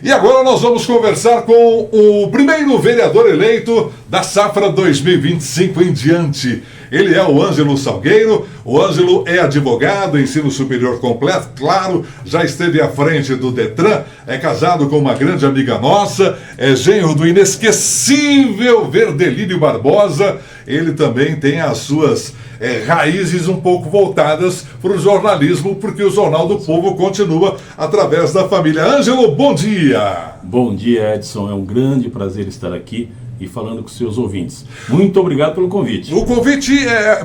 E agora nós vamos conversar com o primeiro vereador eleito da safra 2025 em diante. Ele é o Ângelo Salgueiro. O Ângelo é advogado, ensino superior completo, claro, já esteve à frente do Detran, é casado com uma grande amiga nossa, é genro do inesquecível Verdelírio Barbosa. Ele também tem as suas raízes um pouco voltadas para o jornalismo, porque o Jornal do Povo continua através da família. Ângelo, bom dia! Bom dia, Edson. É um grande prazer estar aqui e falando com seus ouvintes. Muito obrigado pelo convite. O convite,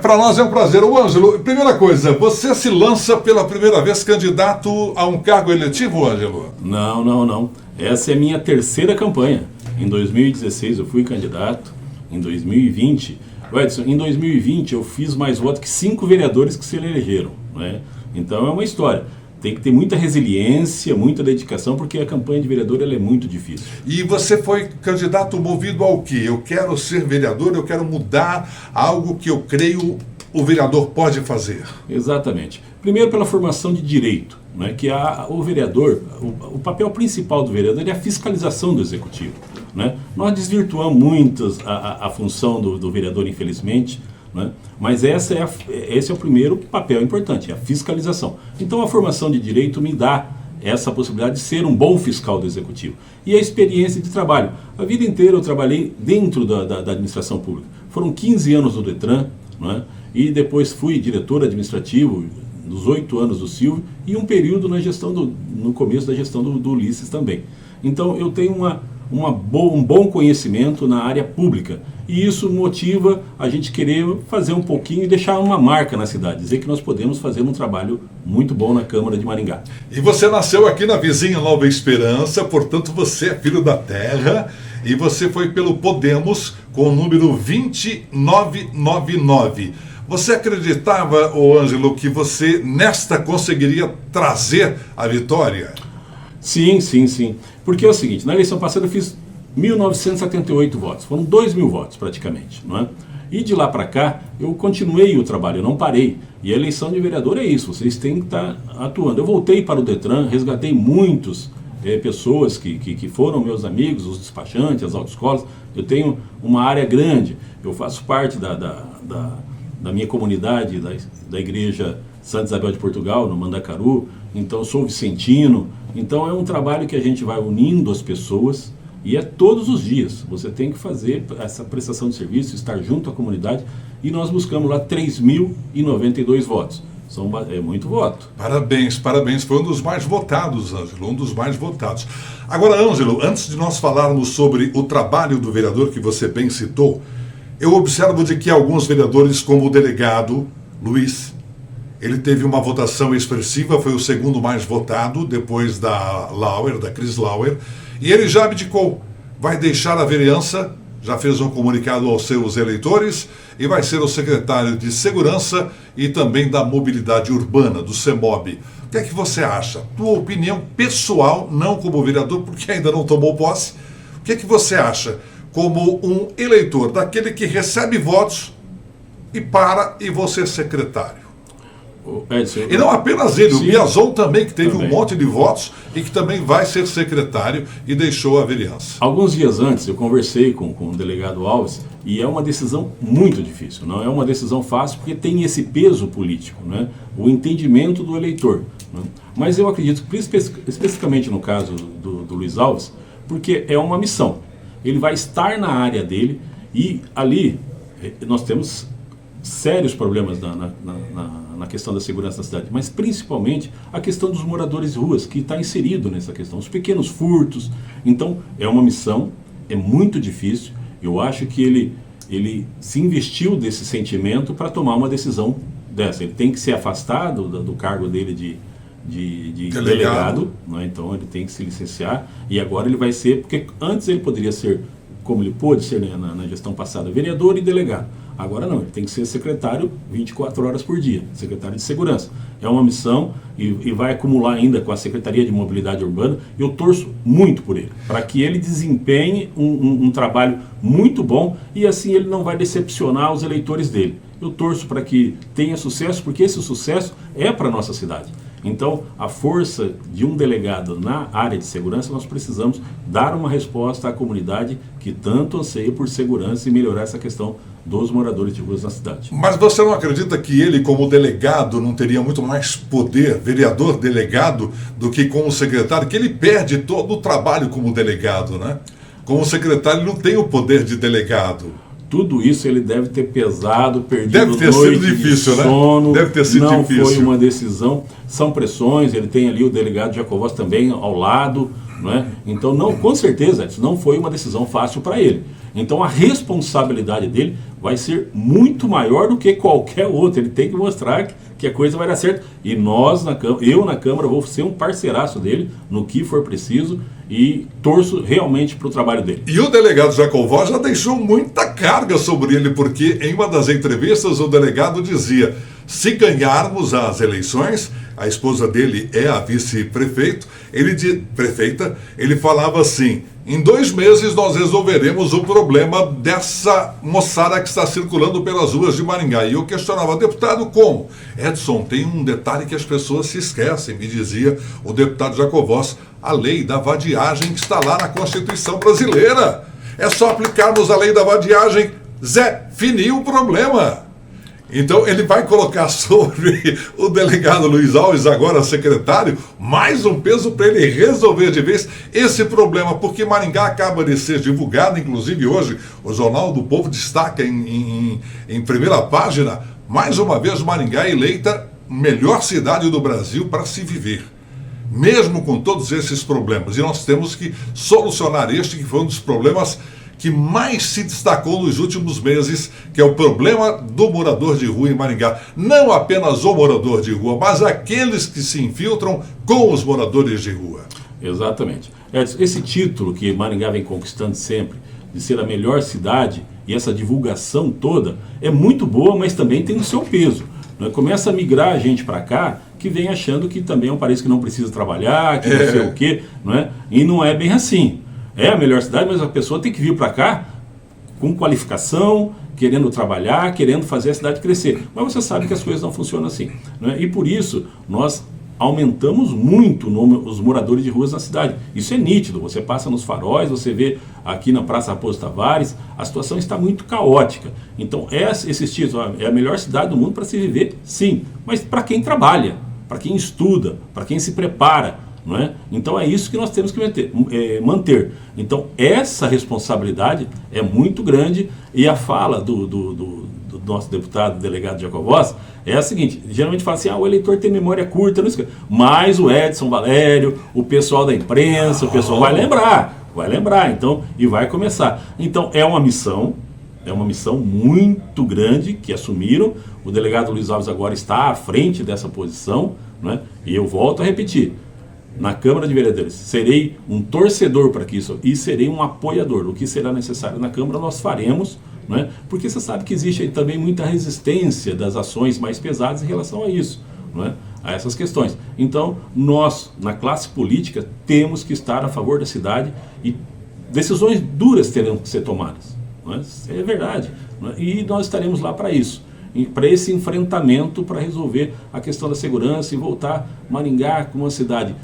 para nós, é um prazer. Ô, Ângelo, primeira coisa, você se lança pela primeira vez candidato a um cargo eletivo, Ângelo? Não. Essa é a minha terceira campanha. Em 2016 eu fui candidato. Em 2020, Edson, em 2020 eu fiz mais votos que 5 vereadores que se elegeram, né? Então é uma história. Tem que ter muita resiliência, muita dedicação, porque a campanha de vereador ela é muito difícil. E você foi candidato movido ao quê? Eu quero ser vereador, eu quero mudar algo que eu creio o vereador pode fazer. Exatamente. Primeiro pela formação de direito, né? Que o vereador, o papel principal do vereador é a fiscalização do executivo, né? Nós desvirtuamos muito a função do vereador, infelizmente, né? Mas esse é o primeiro papel importante, é a fiscalização. Então a formação de direito me dá essa possibilidade de ser um bom fiscal do executivo. E a experiência de trabalho. A vida inteira eu trabalhei dentro da administração pública. Foram 15 anos no Detran, né? E depois fui diretor administrativo dos 8 anos do Silvio e um período no começo da gestão do Ulisses também. Então eu tenho um bom conhecimento na área pública. E isso motiva a gente querer fazer um pouquinho e deixar uma marca na cidade. Dizer que nós podemos fazer um trabalho muito bom na Câmara de Maringá. E você nasceu aqui na vizinha Nova Esperança, portanto você é filho da terra. E você foi pelo Podemos com o número 2999. Você acreditava, Ângelo, que você nesta conseguiria trazer a vitória? Sim. Porque é o seguinte, na eleição passada eu fiz 1.978 votos, foram 2.000 votos praticamente, não é? E de lá para cá eu continuei o trabalho, eu não parei. E a eleição de vereador é isso, vocês têm que estar atuando. Eu voltei para o Detran, resgatei muitas pessoas que foram meus amigos, os despachantes, as autoescolas. Eu tenho uma área grande, eu faço parte da minha comunidade, da igreja Santa Isabel de Portugal, no Mandacaru. Então eu sou vicentino. Então é um trabalho que a gente vai unindo as pessoas e é todos os dias. Você tem que fazer essa prestação de serviço, estar junto à comunidade, e nós buscamos lá 3.092 votos. É muito voto. Parabéns. Foi um dos mais votados, Ângelo, um dos mais votados. Agora, Ângelo, antes de nós falarmos sobre o trabalho do vereador que você bem citou, eu observo de que alguns vereadores, como o delegado Luiz, ele teve uma votação expressiva, foi o segundo mais votado, depois da Cris Lauer, e ele já abdicou, vai deixar a vereança, já fez um comunicado aos seus eleitores, e vai ser o secretário de Segurança e também da Mobilidade Urbana, do CEMOB. O que é que você acha? Tua opinião pessoal, não como vereador, porque ainda não tomou posse. O que é que você acha como um eleitor, daquele que recebe votos e você é secretário? E não apenas ele, sim, o Biazon também, que teve um monte de votos e que também vai ser secretário e deixou a vereança. Alguns dias antes eu conversei com o delegado Alves e é uma decisão muito difícil, não é uma decisão fácil porque tem esse peso político, né? O entendimento do eleitor, né? Mas eu acredito, especificamente no caso do Luiz Alves, porque é uma missão. Ele vai estar na área dele e ali nós temos sérios problemas na questão da segurança da cidade, mas principalmente a questão dos moradores de ruas, que está inserido nessa questão, os pequenos furtos. Então é uma missão, é muito difícil. Eu acho que ele se investiu desse sentimento para tomar uma decisão dessa. Ele tem que ser afastado do cargo dele de delegado, né? Então ele tem que se licenciar, e agora ele vai ser, porque antes ele poderia ser, como ele pôde ser na gestão passada, vereador e delegado. Agora não, ele tem que ser secretário 24 horas por dia, secretário de Segurança. É uma missão e vai acumular ainda com a Secretaria de Mobilidade Urbana. Eu torço muito por ele, para que ele desempenhe um trabalho muito bom e assim ele não vai decepcionar os eleitores dele. Eu torço para que tenha sucesso, porque esse sucesso é para a nossa cidade. Então, a força de um delegado na área de segurança, nós precisamos dar uma resposta à comunidade que tanto anseia por segurança e melhorar essa questão dos moradores de ruas na cidade. Mas você não acredita que ele, como delegado, não teria muito mais poder, vereador delegado, do que como secretário, que ele perde todo o trabalho como delegado, né? Como secretário, ele não tem o poder de delegado. Tudo isso ele deve ter pesado, perdido deve ter noite sido difícil, de sono, né? Deve ter sido não difícil. Foi uma decisão, são pressões, ele tem ali o delegado Jacovós também ao lado, não é? Então, não, com certeza, Edson, não foi uma decisão fácil para ele. Então, a responsabilidade dele vai ser muito maior do que qualquer outro. Ele tem que mostrar que a coisa vai dar certo. E nós, eu na Câmara, vou ser um parceiraço dele no que for preciso e torço realmente para o trabalho dele. E o delegado Jacovós já deixou muita carga sobre ele, porque em uma das entrevistas o delegado dizia: se ganharmos as eleições, a esposa dele é a vice-prefeita, ele falava assim: em 2 meses nós resolveremos o problema dessa moçada que está circulando pelas ruas de Maringá. E eu questionava: deputado, como? Edson, tem um detalhe que as pessoas se esquecem, me dizia o deputado Jacovós: a lei da vadiagem que está lá na Constituição brasileira. É só aplicarmos a lei da vadiagem, Zé, finiu o problema. Então ele vai colocar sobre o delegado Luiz Alves, agora secretário, mais um peso para ele resolver de vez esse problema, porque Maringá acaba de ser divulgado, inclusive hoje o Jornal do Povo destaca em primeira página, mais uma vez Maringá eleita melhor cidade do Brasil para se viver, mesmo com todos esses problemas. E nós temos que solucionar este, que foi um dos problemas que mais se destacou nos últimos meses, que é o problema do morador de rua em Maringá. Não apenas o morador de rua, mas aqueles que se infiltram com os moradores de rua. Exatamente. Esse título que Maringá vem conquistando sempre, de ser a melhor cidade, e essa divulgação toda, é muito boa, mas também tem o seu peso. Né? Começa a migrar a gente para cá, que vem achando que também é um país que não precisa trabalhar, que não sei o quê, não é? E não é bem assim. É a melhor cidade, mas a pessoa tem que vir para cá com qualificação, querendo trabalhar, querendo fazer a cidade crescer. Mas você sabe que as coisas não funcionam assim, né? E por isso nós aumentamos muito os moradores de ruas na cidade. Isso é nítido, você passa nos faróis, você vê aqui na Praça Raposo Tavares, a situação está muito caótica. Então esses títulos, é a melhor cidade do mundo para se viver, sim, mas para quem trabalha, para quem estuda, para quem se prepara. Não é? Então é isso que nós temos que manter. Então essa responsabilidade é muito grande, e a fala do nosso deputado, delegado Jacovós, é a seguinte: geralmente fala assim, o eleitor tem memória curta, não esquece. Mas o Edson Valério, o pessoal da imprensa, o pessoal vai lembrar, então, e vai começar. Então é uma missão muito grande que assumiram. O delegado Luiz Alves agora está à frente dessa posição, não é? E eu volto a repetir, na Câmara de Vereadores, serei um torcedor para que isso, e serei um apoiador. O que será necessário na Câmara nós faremos, né? Porque você sabe que existe aí também muita resistência das ações mais pesadas em relação a isso, né? A essas questões. Então, nós, na classe política, temos que estar a favor da cidade, e decisões duras terão que ser tomadas, né? É verdade, né? E nós estaremos lá para isso, para esse enfrentamento, para resolver a questão da segurança e voltar Maringá como uma cidade,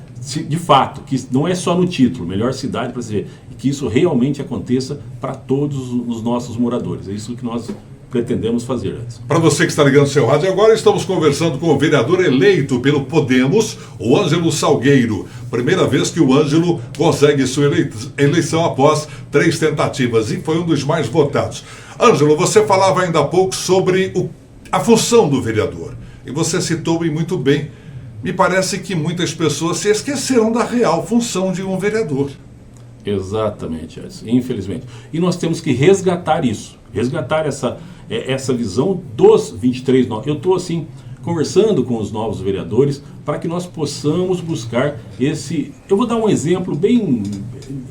de fato, que não é só no título, melhor cidade para se ver, e que isso realmente aconteça para todos os nossos moradores. É isso que nós pretendemos fazer. Para você que está ligando o seu rádio agora, estamos conversando com o vereador eleito pelo Podemos, o Ângelo Salgueiro. Primeira vez que o Ângelo consegue sua eleição após 3 tentativas, e foi um dos mais votados. Ângelo, você falava ainda há pouco sobre a função do vereador, e você citou muito bem. Me parece que muitas pessoas se esqueceram da real função de um vereador. Exatamente, Edson, infelizmente. E nós temos que resgatar isso, resgatar essa visão dos 23 novos. Eu estou assim, conversando com os novos vereadores para que nós possamos buscar esse... Eu vou dar um exemplo bem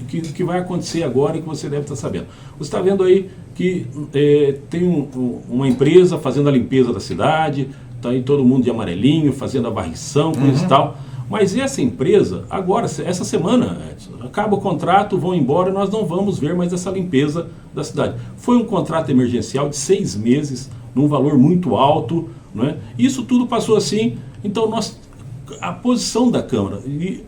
que vai acontecer agora e que você deve estar sabendo. Você está vendo aí que tem uma empresa fazendo a limpeza da cidade, está aí todo mundo de amarelinho, fazendo a varrição, coisa e tal. Mas essa empresa, agora, essa semana, Edson, acaba o contrato, vão embora e nós não vamos ver mais essa limpeza da cidade. Foi um contrato emergencial de 6 meses, num valor muito alto, não é? Isso tudo passou assim. Então nós a posição da Câmara. E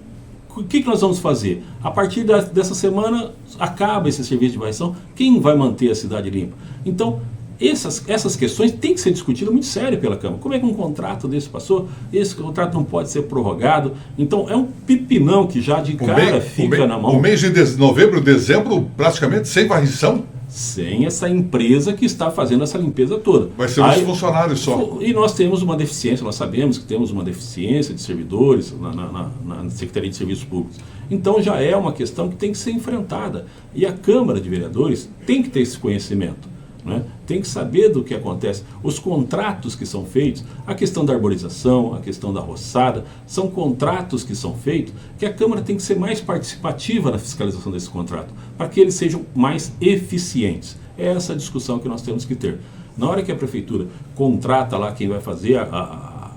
o que nós vamos fazer? A partir dessa semana acaba esse serviço de varrição, quem vai manter a cidade limpa? Então, essas questões têm que ser discutidas muito sério pela Câmara. Como é que um contrato desse passou? Esse contrato não pode ser prorrogado. Então, é um pipinão que já de cara fica na mão. O mês de novembro, dezembro, praticamente sem varrição? Sem essa empresa que está fazendo essa limpeza toda. Vai ser uns funcionários só. E nós temos uma deficiência, nós sabemos que temos uma deficiência de servidores na Secretaria de Serviços Públicos. Então já é uma questão que tem que ser enfrentada. E a Câmara de Vereadores tem que ter esse conhecimento. Né? Tem que saber do que acontece. Os contratos que são feitos, a questão da arborização, a questão da roçada, são contratos que são feitos que a Câmara tem que ser mais participativa na fiscalização desse contrato, para que eles sejam mais eficientes. É essa a discussão que nós temos que ter. Na hora que a Prefeitura contrata lá quem vai fazer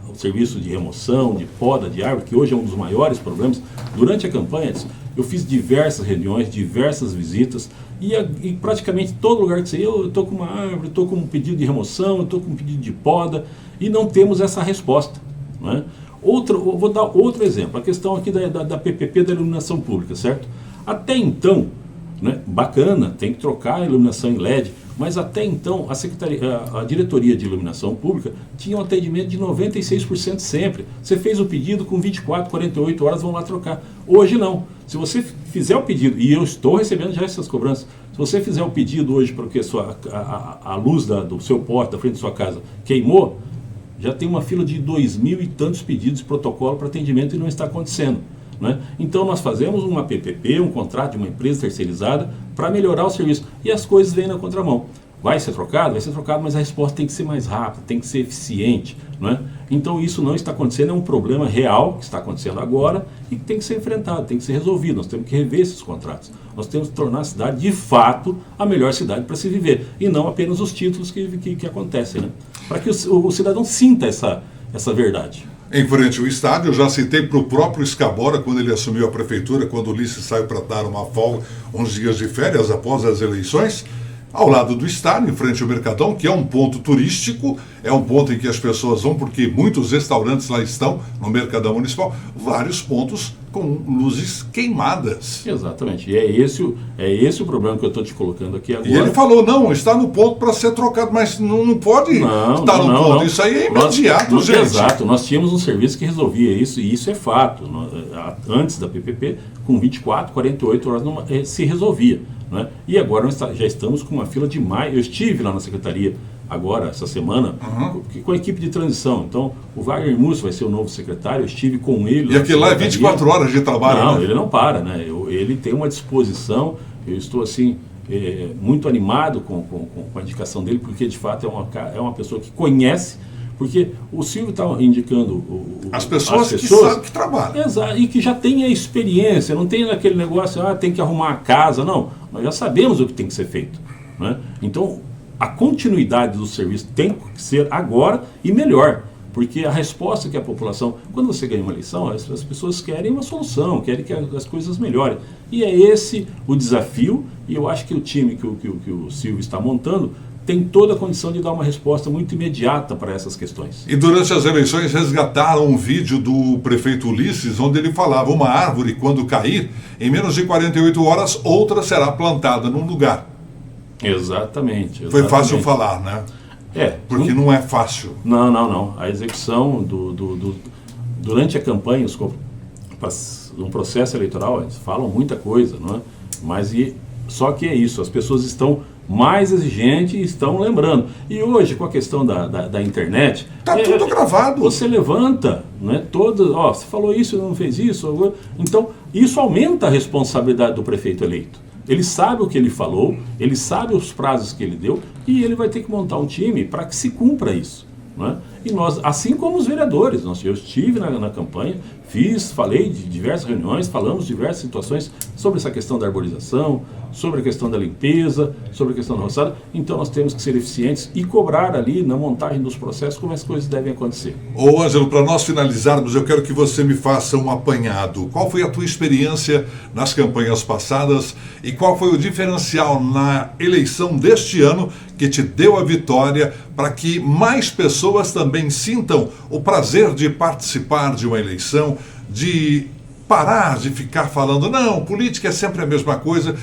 o serviço de remoção, de poda de árvore, que hoje é um dos maiores problemas, durante a campanha eu fiz diversas reuniões, diversas visitas, e praticamente todo lugar que você ia, eu estou com uma árvore, estou com um pedido de remoção, eu estou com um pedido de poda, e não temos essa resposta. Não é? Eu vou dar outro exemplo, a questão aqui da PPP, da iluminação pública, certo? Até então, né, bacana, tem que trocar a iluminação em LED, mas até então a diretoria de iluminação pública tinha um atendimento de 96% sempre. Você fez o pedido, com 24, 48 horas vão lá trocar. Hoje não. Se você fizer o pedido, e eu estou recebendo já essas cobranças, se você fizer o pedido hoje porque a luz do seu porta, da frente da sua casa, queimou, já tem uma fila de 2.000 e tantos pedidos de protocolo para atendimento e não está acontecendo. Né? Então nós fazemos uma PPP, um contrato de uma empresa terceirizada para melhorar o serviço, e as coisas vêm na contramão. Vai ser trocado, mas a resposta tem que ser mais rápida, tem que ser eficiente. Não é? Então isso não está acontecendo, é um problema real que está acontecendo agora e que tem que ser enfrentado, tem que ser resolvido. Nós temos que rever esses contratos, nós temos que tornar a cidade de fato a melhor cidade para se viver, e não apenas os títulos que acontecem, né? Para que o cidadão sinta essa verdade. Em frente ao estádio, eu já citei para o próprio Scabora, quando ele assumiu a prefeitura, quando o Ulisses saiu para dar uma folga, uns dias de férias após as eleições, ao lado do estádio, em frente ao Mercadão, que é um ponto turístico, é um ponto em que as pessoas vão, porque muitos restaurantes lá estão, no Mercadão Municipal, vários pontos com luzes queimadas. Exatamente, e é esse o problema que eu estou te colocando aqui agora. E ele falou, não, está no ponto para ser trocado, mas não pode estar no ponto, isso aí é imediato, gente. Exato, nós tínhamos um serviço que resolvia isso, e isso é fato. Antes da PPP, com 24, 48 horas se resolvia. Né? E agora nós já estamos com uma fila de maio. Eu estive lá na secretaria agora, essa semana, com a equipe de transição. Então, o Wagner Musso vai ser o novo secretário, eu estive com ele. E aquele lá é 24 horas de trabalho, não, né? Ele não para, né? Ele tem uma disposição, eu estou assim, muito animado com a indicação dele, porque de fato é uma pessoa que conhece, porque o Silvio está indicando as pessoas que sabem que trabalham. Exato, e que já tem a experiência, não tem aquele negócio, tem que arrumar a casa, não. Nós já sabemos o que tem que ser feito. Né? Então, a continuidade do serviço tem que ser agora e melhor, porque a resposta que a população, quando você ganha uma eleição, as pessoas querem uma solução, querem que as coisas melhorem. E é esse o desafio, e eu acho que o time que o Silvio está montando tem toda a condição de dar uma resposta muito imediata para essas questões. E durante as eleições resgataram um vídeo do prefeito Ulisses, onde ele falava, uma árvore, quando cair, em menos de 48 horas, outra será plantada num lugar. Exatamente. Foi fácil falar, né? Porque não é fácil. Não. A execução durante a campanha, um processo eleitoral, eles falam muita coisa, não é? Mas só que é isso, as pessoas estão mais exigentes e estão lembrando. E hoje, com a questão da internet... Está tudo gravado. Você levanta, né, você falou isso, não fez isso. Então, isso aumenta a responsabilidade do prefeito eleito. Ele sabe o que ele falou, ele sabe os prazos que ele deu, e ele vai ter que montar um time para que se cumpra isso. Né? E nós, assim como os vereadores, eu estive na campanha, falei de diversas reuniões, falamos de diversas situações sobre essa questão da arborização, sobre a questão da limpeza, sobre a questão da roçada. Então nós temos que ser eficientes e cobrar ali na montagem dos processos como as coisas devem acontecer. Ô Ângelo, para nós finalizarmos, eu quero que você me faça um apanhado. Qual foi a tua experiência nas campanhas passadas e qual foi o diferencial na eleição deste ano que te deu a vitória para que mais pessoas também também sintam o prazer de participar de uma eleição, de parar de ficar falando, não, política é sempre a mesma coisa,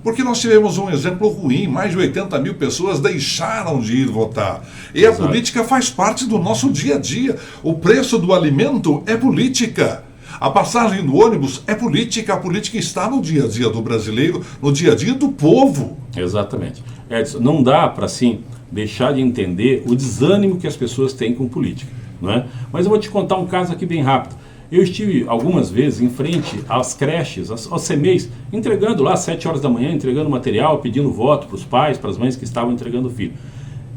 porque nós tivemos um exemplo ruim, mais de 80 mil pessoas deixaram de ir votar. E Exato. A política faz parte do nosso dia a dia. O preço do alimento é política. A passagem do ônibus é política. A política está no dia a dia do brasileiro, no dia a dia do povo. Exatamente. Edson, não dá para, assim, deixar de entender o desânimo que as pessoas têm com política, não é? Mas eu vou te contar um caso aqui bem rápido. Eu estive algumas vezes em frente às creches, aos CMEs, entregando lá às 7 horas da manhã, entregando material, pedindo voto para os pais, para as mães que estavam entregando o filho.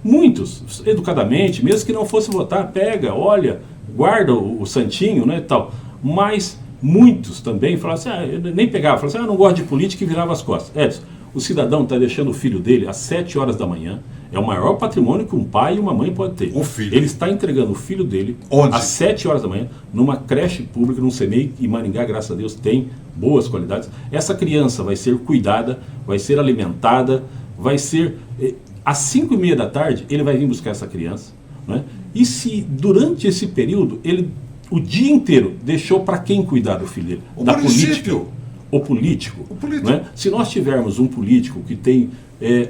Muitos, educadamente, mesmo que não fosse votar, pega, olha, guarda o santinho, né, e tal. Mas muitos também falavam assim, eu nem pegava, falavam assim, eu não gosto de política, e virava as costas. Edson, o cidadão está deixando o filho dele às 7 horas da manhã, é o maior patrimônio que um pai e uma mãe podem ter. O filho. Ele está entregando o filho dele Onde? às 7 horas da manhã, numa creche pública, num CMEI, e Maringá, graças a Deus, tem boas qualidades. Essa criança vai ser cuidada, vai ser alimentada, vai ser... Às 5h30 da tarde, ele vai vir buscar essa criança, né? E se durante esse período, ele o dia inteiro deixou para quem cuidar do filho dele? O da município. política. O político. O político. Né? Se nós tivermos um político que tem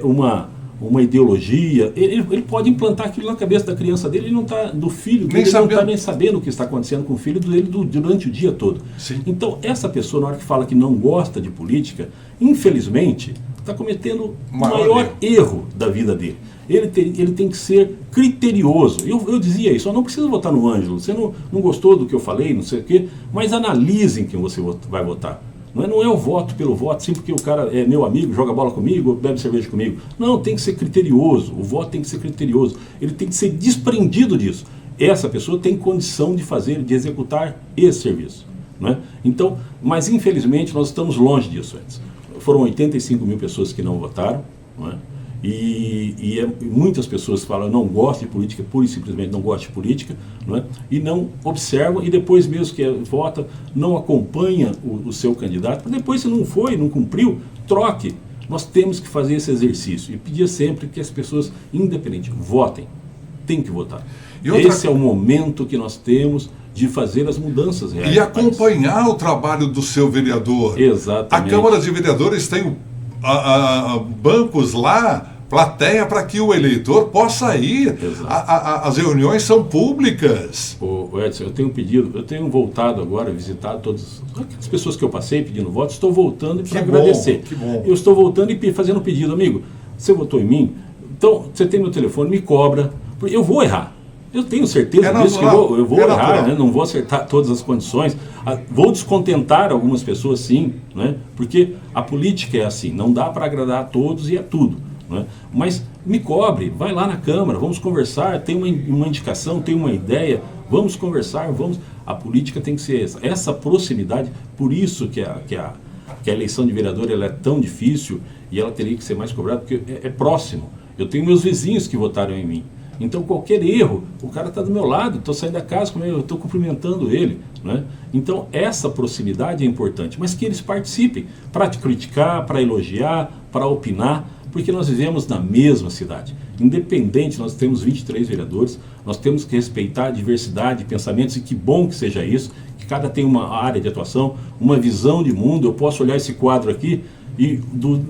uma ideologia, ele pode implantar aquilo na cabeça da criança dele, ele não tá, do filho dele, ele não está nem sabendo o que está acontecendo com o filho dele durante o dia todo. Sim. Então, essa pessoa, na hora que fala que não gosta de política, infelizmente, está cometendo o maior erro da vida dele. Ele tem que ser criterioso. Eu dizia isso, eu não precisa votar no Ângelo, você não gostou do que eu falei, não sei o quê, mas analisem quem você vai votar. Não é o voto pelo voto, sim, porque o cara é meu amigo, joga bola comigo, bebe cerveja comigo. Não, tem que ser criterioso, o voto tem que ser criterioso, ele tem que ser desprendido disso. Essa pessoa tem condição de executar esse serviço. Né? Então, mas infelizmente nós estamos longe disso, Edson. Foram 85 mil pessoas que não votaram, não é? E muitas pessoas falam, não gosto de política, pura e simplesmente não gosto de política, não é? E não observam, e depois mesmo que vota, não acompanha o seu candidato, depois se não foi, não cumpriu, troque. Nós temos que fazer esse exercício, e pedir sempre que as pessoas, independente, votem, tem que votar. Esse é o momento que nós temos de fazer as mudanças reais. E acompanhar o trabalho do seu vereador. Exatamente. A Câmara de Vereadores tem bancos lá, plateia, para que o eleitor possa ir. As reuniões são públicas. Edson, eu tenho voltado agora a visitar todas as pessoas que eu passei pedindo voto, estou voltando para agradecer. Que bom. Eu estou voltando e fazendo um pedido, amigo, você votou em mim? Então, você tem meu telefone, me cobra, porque eu vou errar. Eu tenho certeza disso, que eu vou errar, né? Não vou acertar todas as condições, vou descontentar algumas pessoas, sim, né? Porque a política é assim, não dá para agradar a todos e a tudo, né? Mas me cobre, vai lá na Câmara, vamos conversar, tem uma indicação, tem uma ideia, vamos conversar, a política tem que ser essa proximidade, por isso que a eleição de vereador ela é tão difícil e ela teria que ser mais cobrada, porque é próximo. Eu tenho meus vizinhos que votaram em mim. Então, qualquer erro, o cara está do meu lado, estou saindo da casa, eu estou cumprimentando ele. Né? Então, essa proximidade é importante, mas que eles participem para te criticar, para elogiar, para opinar, porque nós vivemos na mesma cidade. Independente, nós temos 23 vereadores, nós temos que respeitar a diversidade de pensamentos, e que bom que seja isso, que cada tem uma área de atuação, uma visão de mundo. Eu posso olhar esse quadro aqui, e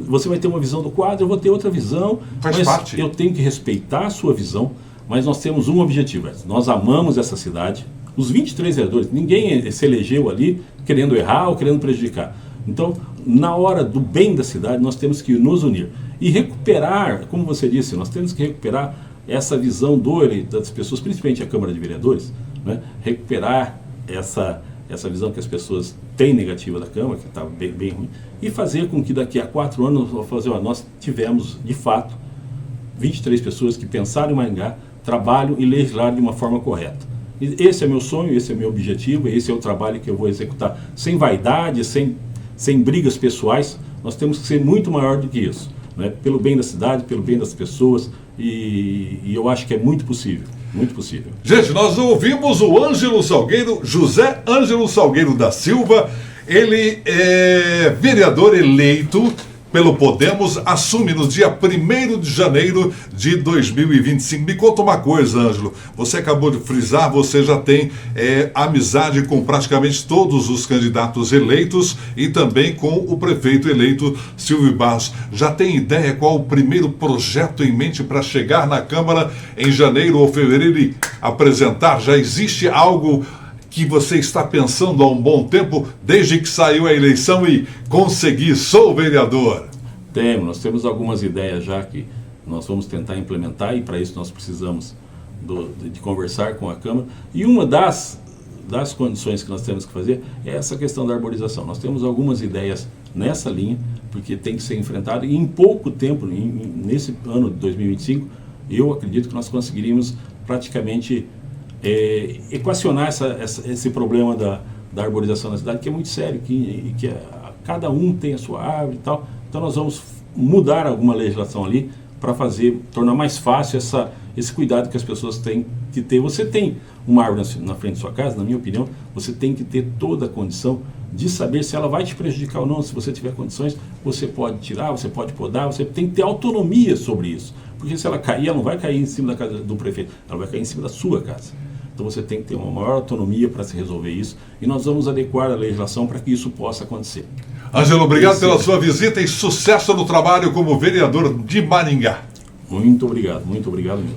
você vai ter uma visão do quadro, eu vou ter outra visão, Faz parte. Eu tenho que respeitar a sua visão, mas nós temos um objetivo, nós amamos essa cidade, os 23 vereadores, ninguém se elegeu ali querendo errar ou querendo prejudicar. Então, na hora do bem da cidade, nós temos que nos unir e recuperar, como você disse, nós temos que recuperar essa visão das pessoas, principalmente a Câmara de Vereadores, né? Recuperar essa visão que as pessoas têm negativa da Câmara, que está bem ruim, e fazer com que daqui a 4 anos nós tivemos, de fato, 23 pessoas que pensaram em Maringá, trabalham e legislaram de uma forma correta. E esse é meu sonho, esse é meu objetivo, esse é o trabalho que eu vou executar sem vaidade, sem brigas pessoais. Nós temos que ser muito maior do que isso, né? Pelo bem da cidade, pelo bem das pessoas, e eu acho que é muito possível. Muito possível. Gente, nós ouvimos o Ângelo Salgueiro, José Ângelo Salgueiro da Silva. Ele é vereador eleito pelo Podemos, assume no dia 1º de janeiro de 2025. Me conta uma coisa, Ângelo. Você acabou de frisar, você já tem amizade com praticamente todos os candidatos eleitos e também com o prefeito eleito, Silvio Barros. Já tem ideia qual o primeiro projeto em mente para chegar na Câmara em janeiro ou fevereiro e apresentar? Já existe algo que você está pensando há um bom tempo, desde que saiu a eleição e consegui, sou vereador? Nós temos algumas ideias já que nós vamos tentar implementar e para isso nós precisamos de conversar com a Câmara. E uma das condições que nós temos que fazer é essa questão da arborização. Nós temos algumas ideias nessa linha, porque tem que ser enfrentado e em pouco tempo, nesse ano de 2025, eu acredito que nós conseguiríamos praticamente equacionar esse problema da arborização na cidade, que é muito sério, que cada um tem a sua árvore e tal. Então nós vamos mudar alguma legislação ali para tornar mais fácil esse cuidado que as pessoas têm que ter. Você tem uma árvore na frente da sua casa, na minha opinião, você tem que ter toda a condição de saber se ela vai te prejudicar ou não. Se você tiver condições, você pode tirar, você pode podar, você tem que ter autonomia sobre isso. Porque se ela cair, ela não vai cair em cima da casa do prefeito, ela vai cair em cima da sua casa. Então você tem que ter uma maior autonomia para se resolver isso e nós vamos adequar a legislação para que isso possa acontecer. Ângelo, obrigado pela sua visita e sucesso no trabalho como vereador de Maringá. Muito obrigado mesmo.